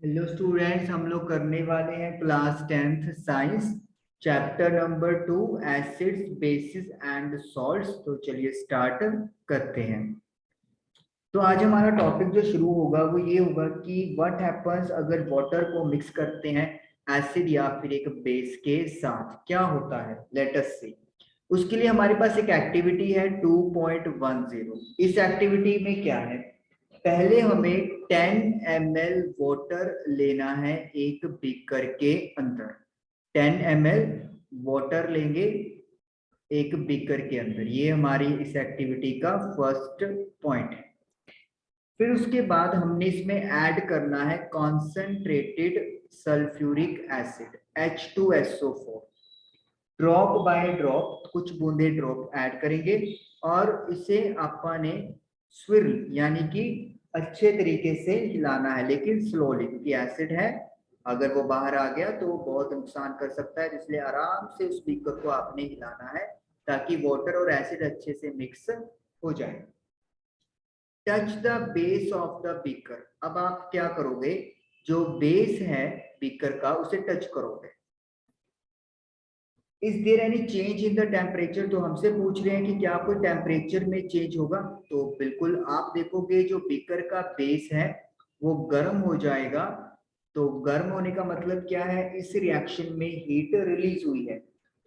Hello students, हम लोग करने वाले हैं class 10th science chapter number 2 acids bases and salts. तो चलिए स्टार्ट करते हैं। तो आज हमारा टॉपिक जो शुरू होगा वो ये होगा कि व्हाट हैपेंस अगर वाटर को मिक्स करते हैं एसिड या फिर एक बेस के साथ, क्या होता है। लेट अस सी। उसके लिए हमारे पास एक एक्टिविटी है 2.10। इस एक्टिविटी में क्या है, पहले हमें 10 ml वाटर लेना है एक बीकर के अंदर। 10 ml वाटर लेंगे एक बीकर के अंदर, ये हमारी इस एक्टिविटी का फर्स्ट पॉइंट है। फिर उसके बाद हमने इसमें ऐड करना है concentrated sulphuric acid H2SO4। Drop by drop, कुछ बूंदे ड्रॉप ऐड करेंगे और इसे आपने स्विर्ल यानी कि अच्छे तरीके से हिलाना है, लेकिन स्लोली, क्योंकि एसिड है, अगर वो बाहर आ गया तो बहुत नुकसान कर सकता है। इसलिए आराम से उस बीकर को आपने हिलाना है ताकि वाटर और एसिड अच्छे से मिक्स हो जाए। Touch the base of the beaker. अब आप क्या करोगे, जो बेस है बीकर का उसे टच करोगे। Is there any change in the temperature. तो हमसे पूछ रहे हैं कि क्या कोई टेम्परेचर में चेंज होगा। तो बिल्कुल आप देखोगे जो बीकर का बेस है वो गर्म हो जाएगा। तो गर्म होने का मतलब क्या है, इस रिएक्शन में हीट रिलीज हुई है।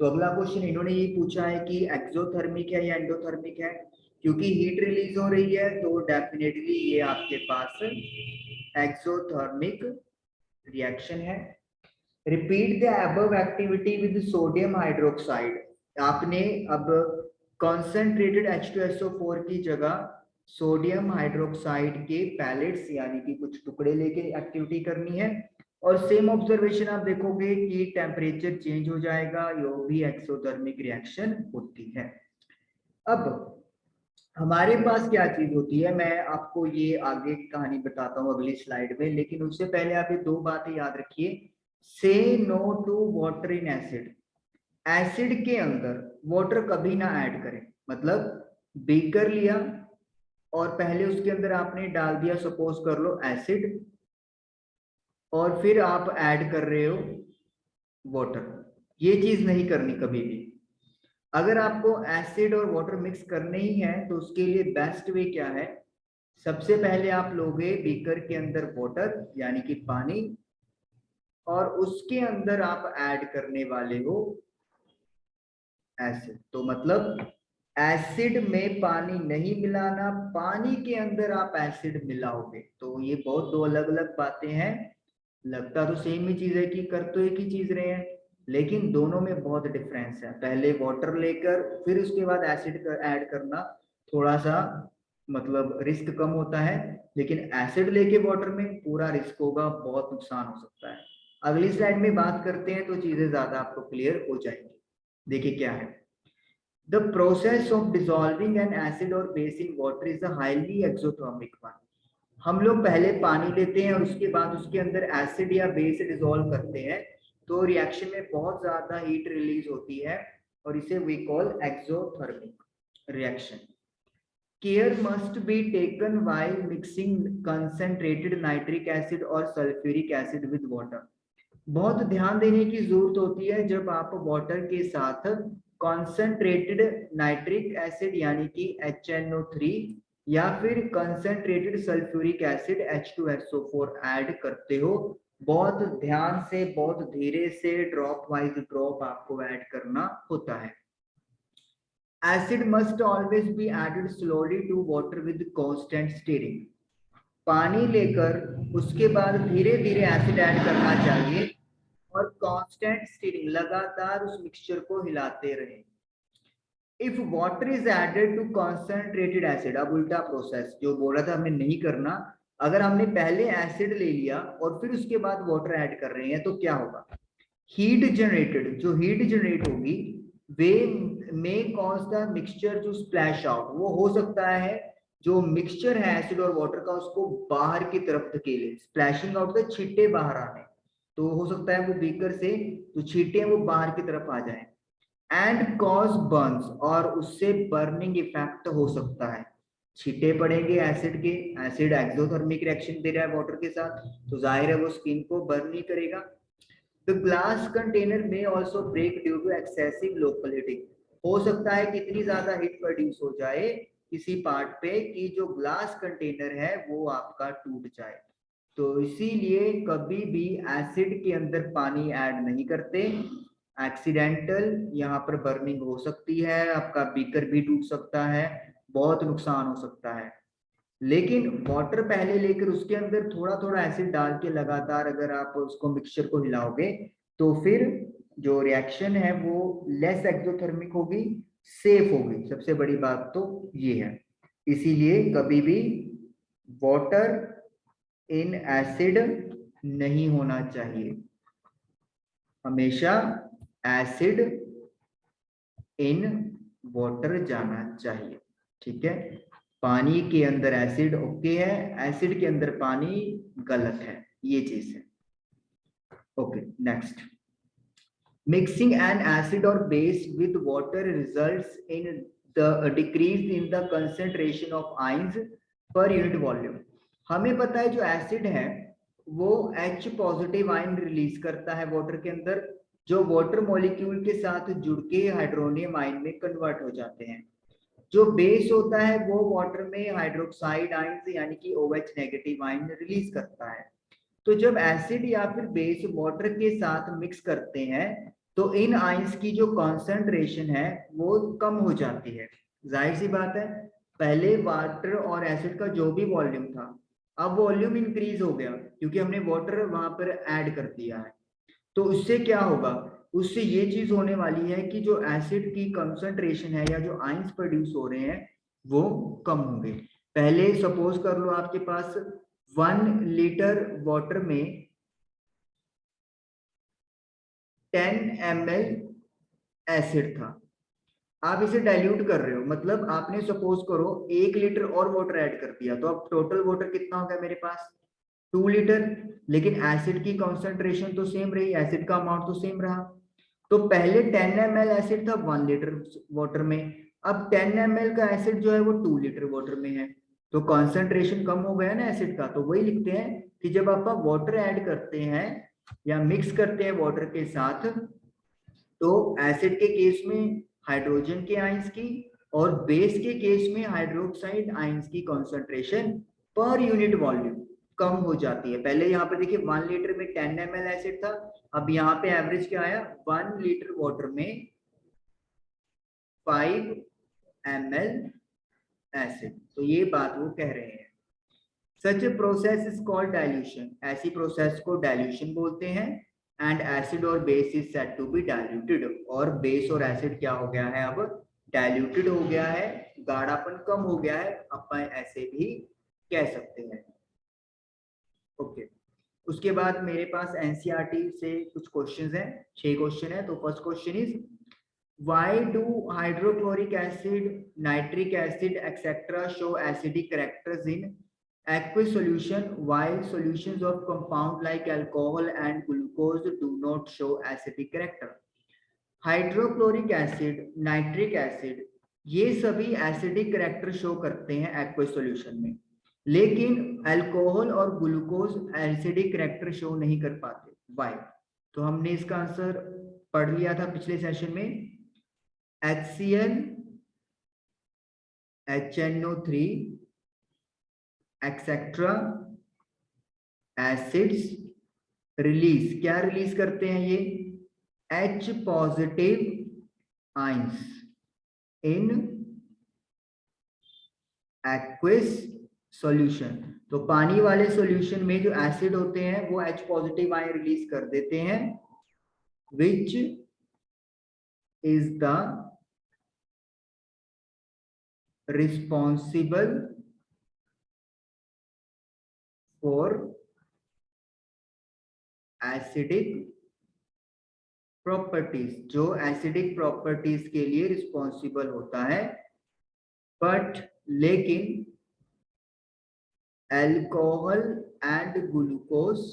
तो अगला क्वेश्चन इन्होंने ये पूछा है कि एक्सोथर्मिक है या एंडोथर्मिक है। क्योंकि हीट रिलीज हो रही है तो डेफिनेटली ये आपके पास एक्सोथर्मिक रिएक्शन है। Repeat the above activity with sodium hydroxide. आपने अब कॉन्सेंट्रेटेड H2SO4 की जगह सोडियम हाइड्रोक्साइड के पैलेट्स यानी कि कुछ टुकड़े लेके एक्टिविटी करनी है। और सेम ऑब्जर्वेशन आप देखोगे कि टेम्परेचर चेंज हो जाएगा, यो भी एक्सोथर्मिक रिएक्शन होती है। अब हमारे पास क्या चीज होती है, मैं आपको ये आगे की कहानी बताता हूँ अगली स्लाइड में, लेकिन उससे पहले आप ये दो बातें याद रखिए। Say no to water in acid. Acid के अंदर वाटर कभी ना ऐड करें। मतलब बीकर लिया और पहले उसके अंदर आपने डाल दिया, सपोज कर लो एसिड, और फिर आप ऐड कर रहे हो वाटर। ये चीज नहीं करनी कभी भी। अगर आपको एसिड और वाटर मिक्स करने ही है तो उसके लिए बेस्ट वे क्या है, सबसे पहले आप लोगे बीकर के अंदर वाटर यानी कि पानी, और उसके अंदर आप ऐड करने वाले हो एसिड। तो मतलब एसिड में पानी नहीं मिलाना, पानी के अंदर आप एसिड मिलाओगे। तो ये बहुत दो अलग अलग बातें हैं। लगता तो सेम ही चीज है कि कर तो एक ही चीज रहे हैं, लेकिन दोनों में बहुत डिफरेंस है। पहले वाटर लेकर फिर उसके बाद एसिड ऐड करना थोड़ा सा मतलब रिस्क कम होता है, लेकिन एसिड लेके वाटर में पूरा रिस्क होगा, बहुत नुकसान हो सकता है। अगली स्लाइड में बात करते हैं तो चीजें ज्यादा आपको क्लियर हो जाएंगी। देखिए क्या है, the process of dissolving an acid or base in water is a highly exothermic one. हम लोग पहले पानी लेते हैं और उसके बाद उसके अंदर एसिड या बेस डिसॉल्व करते हैं, तो रिएक्शन में बहुत ज्यादा हीट रिलीज होती है और इसे we call exothermic reaction. Care must be taken while mixing concentrated nitric acid और सल्फ्यूरिक एसिड विद वाटर। बहुत ध्यान देने की जरूरत होती है जब आप वाटर के साथ कॉन्सेंट्रेटेड नाइट्रिक एसिड यानी कि HNO3 या फिर concentrated sulphuric acid H2SO4 add करते हो। बहुत ध्यान से, बहुत धीरे से, ड्रॉप वाइज ड्रॉप आपको ऐड करना होता है। Acid must always be added slowly to water with constant stirring. पानी लेकर उसके बाद धीरे धीरे एसिड ऐड करना चाहिए और कांस्टेंट स्टीयरिंग, लगातार उस मिक्सचर को हिलाते रहें। If water is added to concentrated acid, अब उल्टा प्रोसेस जो बोला था हमें नहीं करना। अगर हमने पहले एसिड ले लिया और फिर उसके बाद वाटर ऐड कर रहे हैं तो क्या होगा, हीट जनरेटेड, जो हीट जनरेट होगी वे may cause the mixture to splash out. वो हो सकता है जो मिक्सचर है एसिड और वाटर का उसको बाहर की तरफ धकेले, स्प्लैशिंग आउट के छींटे बाहर आने। तो हो सकता है वो बीकर से जो छींटे वो बाहर की तरफ आ जाए। एंड कॉज बर्न्स, और उससे बर्निंग इफेक्ट हो सकता है। छींटे पड़ेंगे एसिड के, एसिड एक्सोथर्मिक रिएक्शन दे रहा है वाटर के साथ, तो जाहिर है वो स्किन को बर्न नहीं करेगा। The glass container may also break due to excessive local heating, हो सकता है कि इतनी ज्यादा हीट प्रोड्यूस हो जाए किसी पार्ट पे कि जो ग्लास कंटेनर है वो आपका टूट जाए। तो इसीलिए कभी भी एसिड के अंदर पानी ऐड नहीं करते। एक्सीडेंटल यहाँ पर बर्निंग हो सकती है, आपका बीकर भी टूट सकता है, बहुत नुकसान हो सकता है। लेकिन वाटर पहले लेकर उसके अंदर थोड़ा थोड़ा एसिड डाल के लगातार अगर आप उसको मिक्सचर को हिलाओगे तो फिर जो रिएक्शन है वो लेस एक्सोथर्मिक होगी, सेफ होगी। सबसे बड़ी बात तो ये है। इसीलिए कभी भी वाटर इन एसिड नहीं होना चाहिए, हमेशा एसिड इन वाटर जाना चाहिए। ठीक है, पानी के अंदर एसिड ओके है, एसिड के अंदर पानी गलत है, ये चीज है। Okay next, mixing an acid or base with water results in the decrease in the concentration of ions per unit volume. हमें पता है जो एसिड है वो H पॉजिटिव आयन रिलीज करता है वाटर के अंदर, जो वाटर मॉलिक्यूल के साथ जुड़ के हाइड्रोनियम आयन में कन्वर्ट हो जाते हैं। जो बेस होता है वो वाटर में हाइड्रोक्साइड आयन यानी कि OH नेगेटिव आयन रिलीज करता है। तो जब एसिड या फिर बेस वाटर के साथ मिक्स करते हैं तो इन आयंस की जो कॉन्सेंट्रेशन है वो कम हो जाती है। जाहिर सी बात है, पहले वाटर और एसिड का जो भी वॉल्यूम था अब वॉल्यूम इंक्रीज हो गया क्योंकि हमने वाटर वहां पर ऐड कर दिया है। तो उससे क्या होगा, उससे ये चीज होने वाली है कि जो एसिड की कंसंट्रेशन है या जो आयंस प्रोड्यूस हो रहे हैं वो कम होंगे। पहले सपोज कर लो आपके पास 1 लीटर वाटर में 10 ml एसिड था, आप इसे डाइल्यूट कर रहे हो, मतलब आपने सपोज करो 1 लीटर और वाटर ऐड कर दिया, तो अब टोटल वाटर कितना हो गया मेरे पास 2 लीटर। लेकिन एसिड की कॉन्सेंट्रेशन तो सेम रही, एसिड का अमाउंट तो सेम रहा। तो पहले 10 ml एसिड था 1 लीटर वाटर में, अब 10 ml का एसिड जो है वो 2 लीटर वाटर में है, तो कॉन्सेंट्रेशन कम हो गया ना एसिड का। तो वही लिखते हैं कि जब आप वाटर ऐड करते हैं या मिक्स करते हैं वाटर के साथ तो एसिड के केस में हाइड्रोजन के आयंस की और बेस के केस में हाइड्रोक्साइड आयंस की कॉन्सेंट्रेशन पर यूनिट वॉल्यूम कम हो जाती है। पहले यहाँ पे देखिए 1 लीटर में 10 ml एसिड था, अब यहाँ पे एवरेज क्या आया 1 लीटर वाटर में 5 ml एसिड। तो ये बात वो कह रहे हैं। Such a process is called dilution, ऐसी प्रोसेस को डाइल्यूशन बोलते हैं। And acid or base is said to be diluted, और बेस और एसिड क्या हो गया है अब डाइल्यूटेड हो गया है, गाढ़ापन कम हो गया है, अपन ऐसे भी कह सकते हैं। ओके, उसके बाद मेरे पास एनसीईआरटी से कुछ क्वेश्चंस हैं, 6 क्वेश्चन है। तो first question is why do hydrochloric acid, nitric acid etcetera show acidic characters in aqueous solution while solutions of compound like alcohol and glucose do not show acidic character? Hydrochloric acid, nitric acid, ये सभी acidic character show करते हैं aqueous solution में, लेकिन alcohol और glucose acidic character show नहीं कर पाते। व्हाई? तो हमने इसका आंसर पढ़ लिया था पिछले सेशन में, HCl, HNO3 etcetera acids release, क्या रिलीज करते हैं ये H positive ions in aqueous solution. तो पानी वाले सॉल्यूशन में जो एसिड होते हैं वो H पॉजिटिव आयन रिलीज कर देते हैं, which is the responsible for acidic properties, जो एसिडिक प्रॉपर्टीज के लिए रिस्पॉन्सिबल होता है। बट लेकिन alcohol and glucose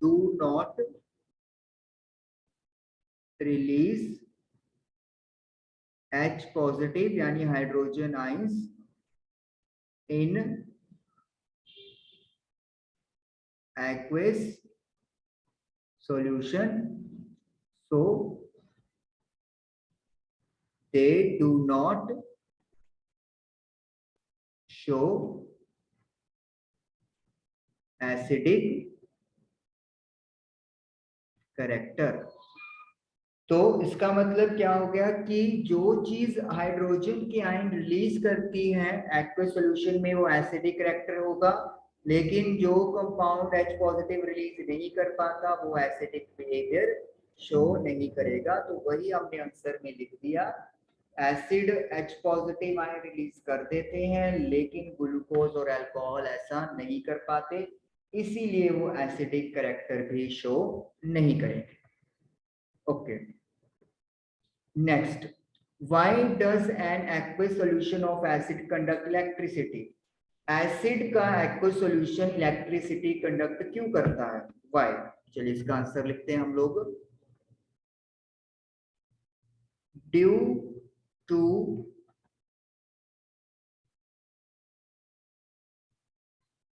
do not release H positive यानी hydrogen ions in aqueous solution, so they do not show acidic character। तो इसका मतलब क्या हो गया कि जो चीज हाइड्रोजन की आयन रिलीज करती है एक्वस सॉल्यूशन में वो एसिडिक कैरेक्टर होगा, लेकिन जो कंपाउंड H पॉजिटिव रिलीज नहीं कर पाता वो एसिडिक बिहेवियर शो नहीं करेगा। तो वही हमने आंसर में लिख दिया, acid H positive ion release कर देते हैं लेकिन ग्लूकोज और अल्कोहल ऐसा नहीं कर पाते, इसीलिए वो एसिडिक कैरेक्टर भी शो नहीं करेंगे। Okay, next, why does an aqueous solution of acid conduct electricity? Acid का एक्वस सॉल्यूशन इलेक्ट्रिसिटी कंडक्ट क्यों करता है? वाई? चलिए इसका आंसर लिखते हैं हम लोग। Due to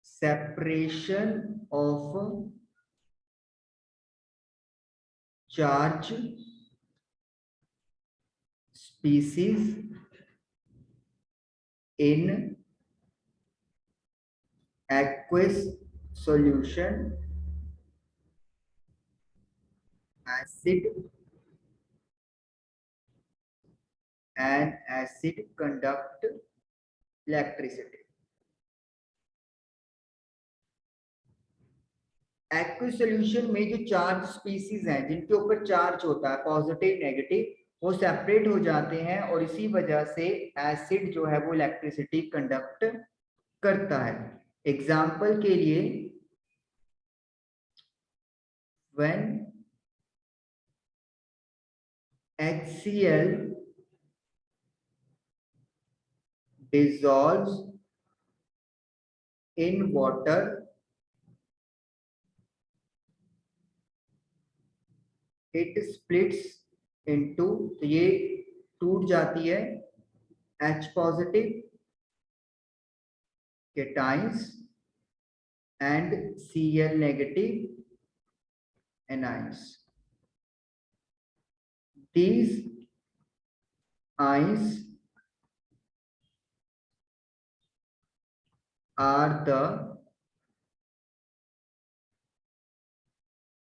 separation of charge species in aqueous solution, acid and acid conduct electricity। Aqueous solution में जो चार्ज स्पीसीज हैं जिनके ऊपर चार्ज होता है पॉजिटिव नेगेटिव, वो सेपरेट हो जाते हैं और इसी वजह से एसिड जो है वो इलेक्ट्रिसिटी कंडक्ट करता है। एग्जाम्पल के लिए, when HCl dissolves in water, it splits into, तो ये टूट जाती है H positive cations and Cl negative anions। These ions are the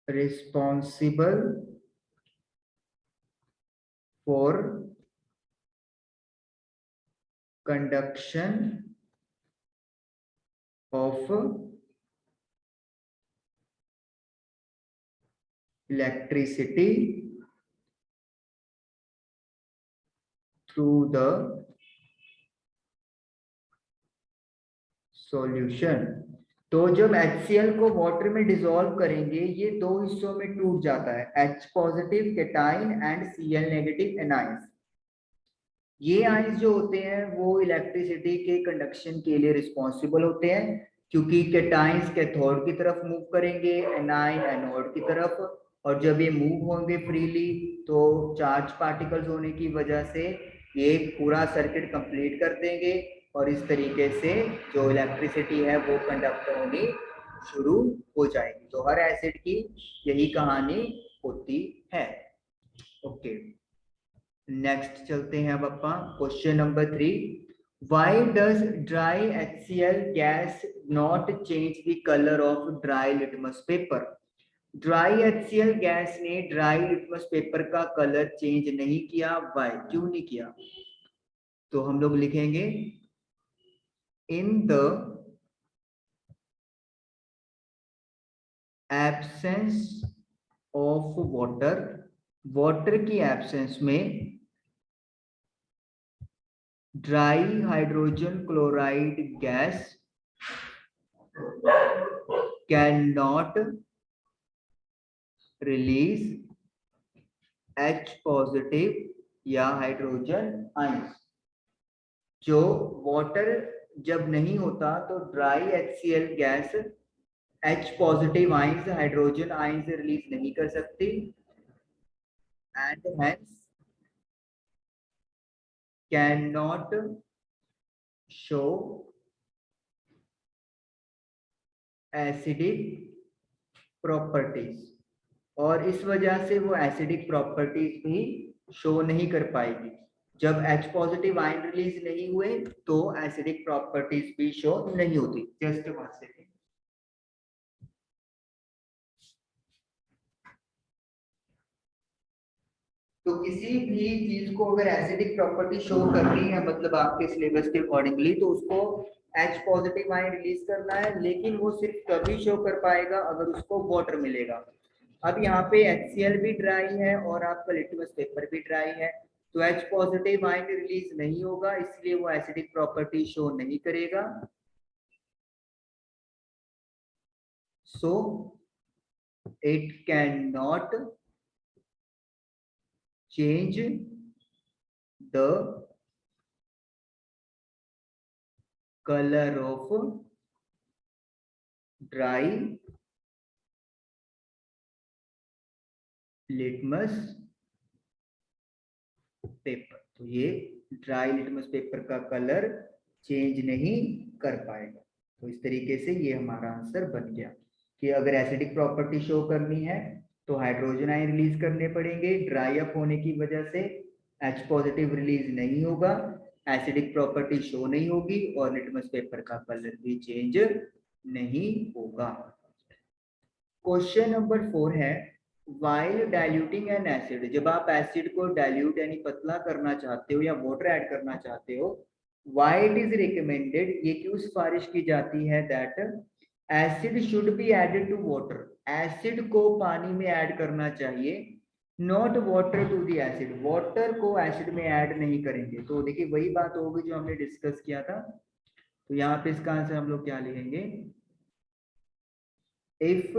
responsible for conduction of electricity through the solution। तो जब HCl को वाटर में डिसॉल्व करेंगे ये दो हिस्सों में टूट जाता है, H positive cation and Cl negative anions. ये आइंस जो होते हैं वो इलेक्ट्रिसिटी के कंडक्शन के लिए रिस्पॉन्सिबल होते हैं, क्योंकि केटाइंस कैथोड की तरफ मूव करेंगे, एनाइन एनोड की तरफ, और जब ये मूव होंगे फ्रीली तो चार्ज पार्टिकल्स होने की वजह से ये पूरा सर्किट कंप्लीट कर देंगे और इस तरीके से जो इलेक्ट्रिसिटी है वो कंडक्ट होनी शुरू हो जाएगी। तो हर एसिड की यही कहानी होती है। ओके, नेक्स्ट चलते हैं अब अपना question number 3। Why does dry HCl gas not change the colour of dry litmus paper? Dry HCl gas ने ड्राई लिटमस पेपर का कलर चेंज नहीं किया, वाई? क्यों नहीं किया? तो हम लोग लिखेंगे in the absence of water, water की एब्सेंस में dry hydrogen chloride gas can not release H positive या हाइड्रोजन आइंस। जो वाटर जब नहीं होता तो dry HCl gas H positive ions hydrogen ions release नहीं कर सकती, and hence can not show acidic properties, और इस वजह से वो एसिडिक प्रॉपर्टीज भी शो नहीं कर पाएगी। जब H पॉजिटिव आयन रिलीज नहीं हुए तो एसिडिक प्रॉपर्टीज भी शो नहीं होती। Just 1 second. तो किसी भी चीज को अगर एसिडिक प्रॉपर्टी शो करनी है, मतलब आपके सिलेबस के अकॉर्डिंगली, तो उसको H पॉजिटिव आयन रिलीज करना है, लेकिन वो सिर्फ तभी शो कर पाएगा अगर उसको वाटर मिलेगा। अब यहाँ पे HCl भी ड्राई है और आपका लिटमस पेपर भी ड्राई है, तो H पॉजिटिव आयन रिलीज नहीं होगा, इसलिए वो एसिडिक प्रॉपर्टी शो नहीं करेगा। So it can not change the colour of dry litmus paper. तो ये ड्राई लिटमस पेपर का कलर चेंज नहीं कर पाएगा। तो इस तरीके से ये हमारा आंसर बन गया कि अगर एसिडिक प्रॉपर्टी शो करनी है तो हाइड्रोजन आयन रिलीज करने पड़ेंगे, ड्राई अप होने की वजह से H पॉजिटिव रिलीज नहीं होगा, एसिडिक प्रॉपर्टी शो नहीं होगी और लिटमस पेपर का कलर भी चेंज नहीं होगा। क्वेश्चन नंबर 4 है, वाइल डाइल्यूटिंग एन एसिड, जब आप एसिड को डाइल्यूट यानी पतला करना चाहते हो या वाटर ऐड करना चाहते हो, व्हाई इट इज रिकमेंडेड, ये क्यों सिफारिश की जाती है, that acid should be added to water, एसिड को पानी में ऐड करना चाहिए, not water to the acid, water को एसिड में ऐड नहीं करेंगे। तो देखिए वही बात होगी जो हमने डिस्कस किया था। तो यहाँ पे इसका आंसर हम लोग क्या लिखेंगे, if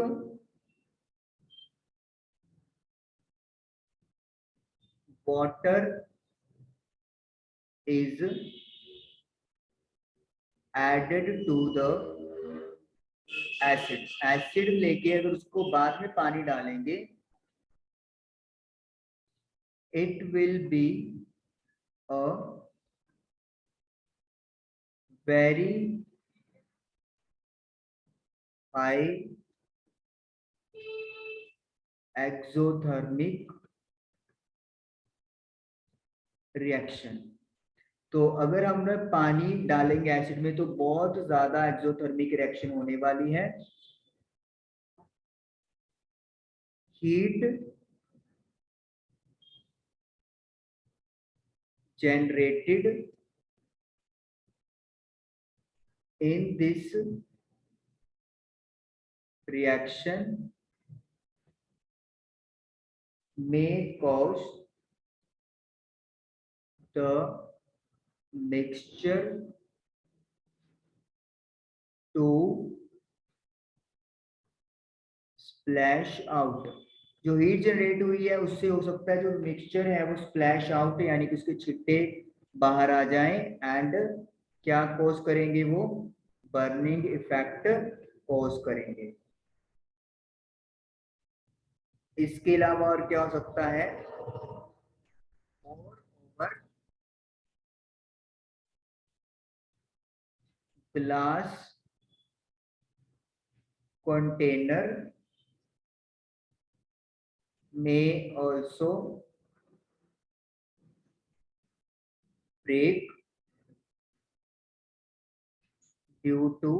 water is added to the acid, acid लेके अगर उसको बाद में पानी डालेंगे, it will be a very high exothermic reaction. तो अगर हम पानी डालेंगे एसिड में तो बहुत ज्यादा एक्सोथर्मिक रिएक्शन होने वाली है। Heat generated in this reaction may cause the mixture to splash out, जो हीट जनरेट हुई है उससे हो सकता है जो मिक्सचर है वो स्प्लैश आउट यानी कि उसके छिट्टे बाहर आ जाएं, एंड क्या कॉज करेंगे, वो बर्निंग इफेक्ट कॉज करेंगे। इसके अलावा और क्या हो सकता है, glass container may also break due to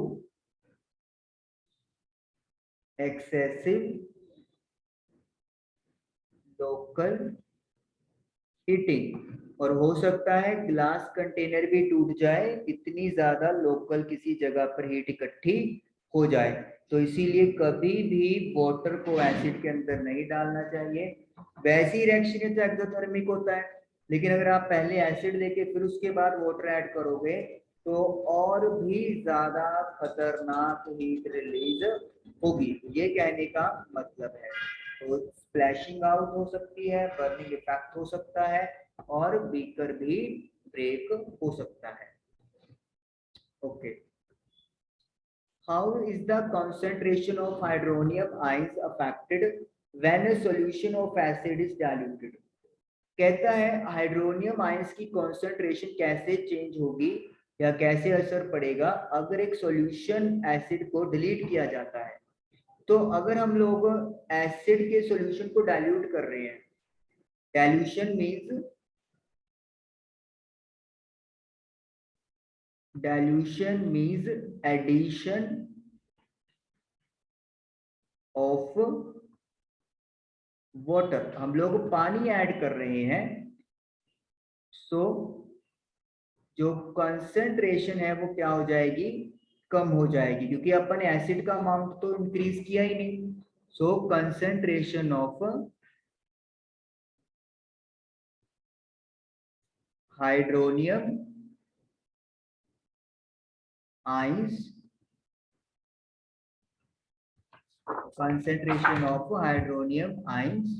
excessive local heating, और हो सकता है ग्लास कंटेनर भी टूट जाए, इतनी ज्यादा लोकल किसी जगह पर हीट इकट्ठी हो जाए। तो इसीलिए कभी भी वाटर को एसिड के अंदर नहीं डालना चाहिए। वैसी रिएक्शन तो एक्सोथर्मिक होता है, लेकिन अगर आप पहले एसिड लेके फिर उसके बाद वाटर ऐड करोगे तो और भी ज्यादा खतरनाक हीट रिलीज होगी, ये कहने का मतलब है। तो स्प्लैशिंग आउट हो सकती है, बर्निंग इफेक्ट हो सकता है और बीकर भी ब्रेक हो सकता है। Okay, how is the concentration of hydronium ions affected when a solution of acid is diluted, कहता है हाइड्रोनियम आयंस की कॉन्सेंट्रेशन कैसे चेंज होगी या कैसे असर पड़ेगा अगर एक सॉल्यूशन एसिड को डिलीट किया जाता है। तो अगर हम लोग एसिड के सॉल्यूशन को डाइल्यूट कर रहे हैं, dilution means addition of water, हम लोग पानी ऐड कर रहे हैं, सो जो कंसंट्रेशन है वो क्या हो जाएगी, कम हो जाएगी, क्योंकि अपन एसिड का अमाउंट तो इंक्रीज किया ही नहीं। So concentration of hydronium ions, concentration of hydronium ions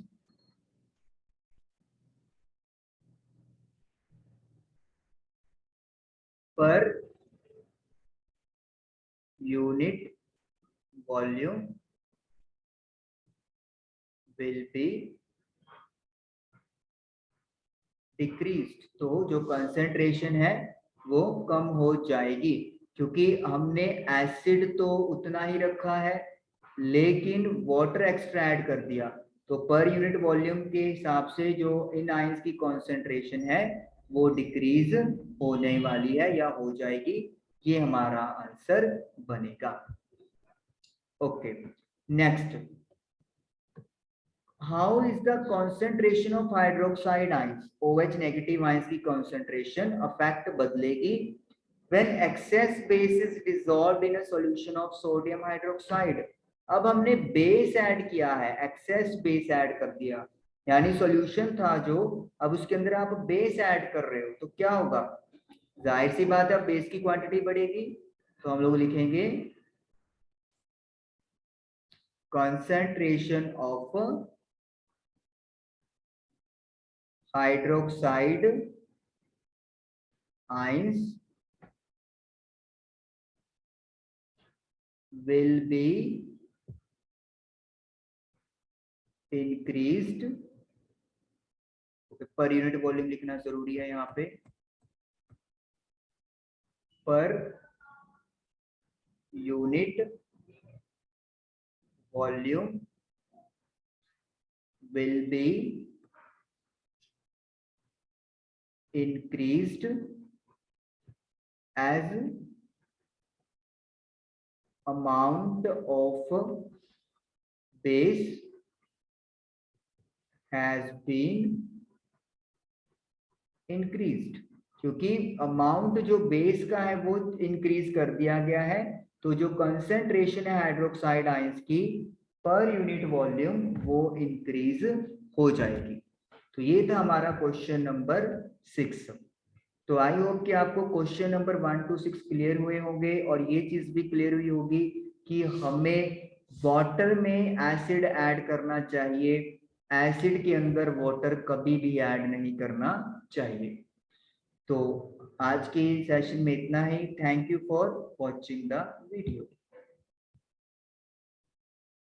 per unit volume will be decreased। तो जो कंसेंट्रेशन है वो कम हो जाएगी, क्योंकि हमने एसिड तो उतना ही रखा है लेकिन वाटर एक्स्ट्रा ऐड कर दिया, तो पर यूनिट वॉल्यूम के हिसाब से जो इन आयंस की कंसेंट्रेशन है वो डिक्रीज होने वाली है या हो जाएगी। ये हमारा आंसर बनेगा। Okay, next, how is the concentration of hydroxide ions, OH negative ions की कंसंट्रेशन अफेक्ट बदलेगी when excess base is dissolved in a solution of sodium hydroxide। अब हमने बेस ऐड किया है, एक्सेस बेस ऐड कर दिया, यानी सॉल्यूशन था जो, अब उसके अंदर आप बेस ऐड कर रहे हो तो क्या होगा, जाहिर सी बात है बेस की क्वांटिटी बढ़ेगी। तो हम लोग लिखेंगे concentration of hydroxide ions will be increased। पर यूनिट वॉल्यूम लिखना जरूरी है यहाँ पे, पर unit volume will be increased as amount of base has been increased। क्योंकि अमाउंट जो बेस का है वो इंक्रीज कर दिया गया है, तो जो कंसेंट्रेशन है हाइड्रोक्साइड आयंस की पर यूनिट वॉल्यूम वो इंक्रीज हो जाएगी। तो ये था हमारा क्वेश्चन नंबर 6। तो आई होप कि आपको क्वेश्चन नंबर 1 to 6 क्लियर हुए होंगे और ये चीज भी क्लियर हुई होगी कि हमें वाटर में एसिड ऐड करना चाहिए, एसिड के अंदर वाटर कभी भी ऐड नहीं करना चाहिए। तो आज के सेशन में इतना ही। Thank you for watching the video.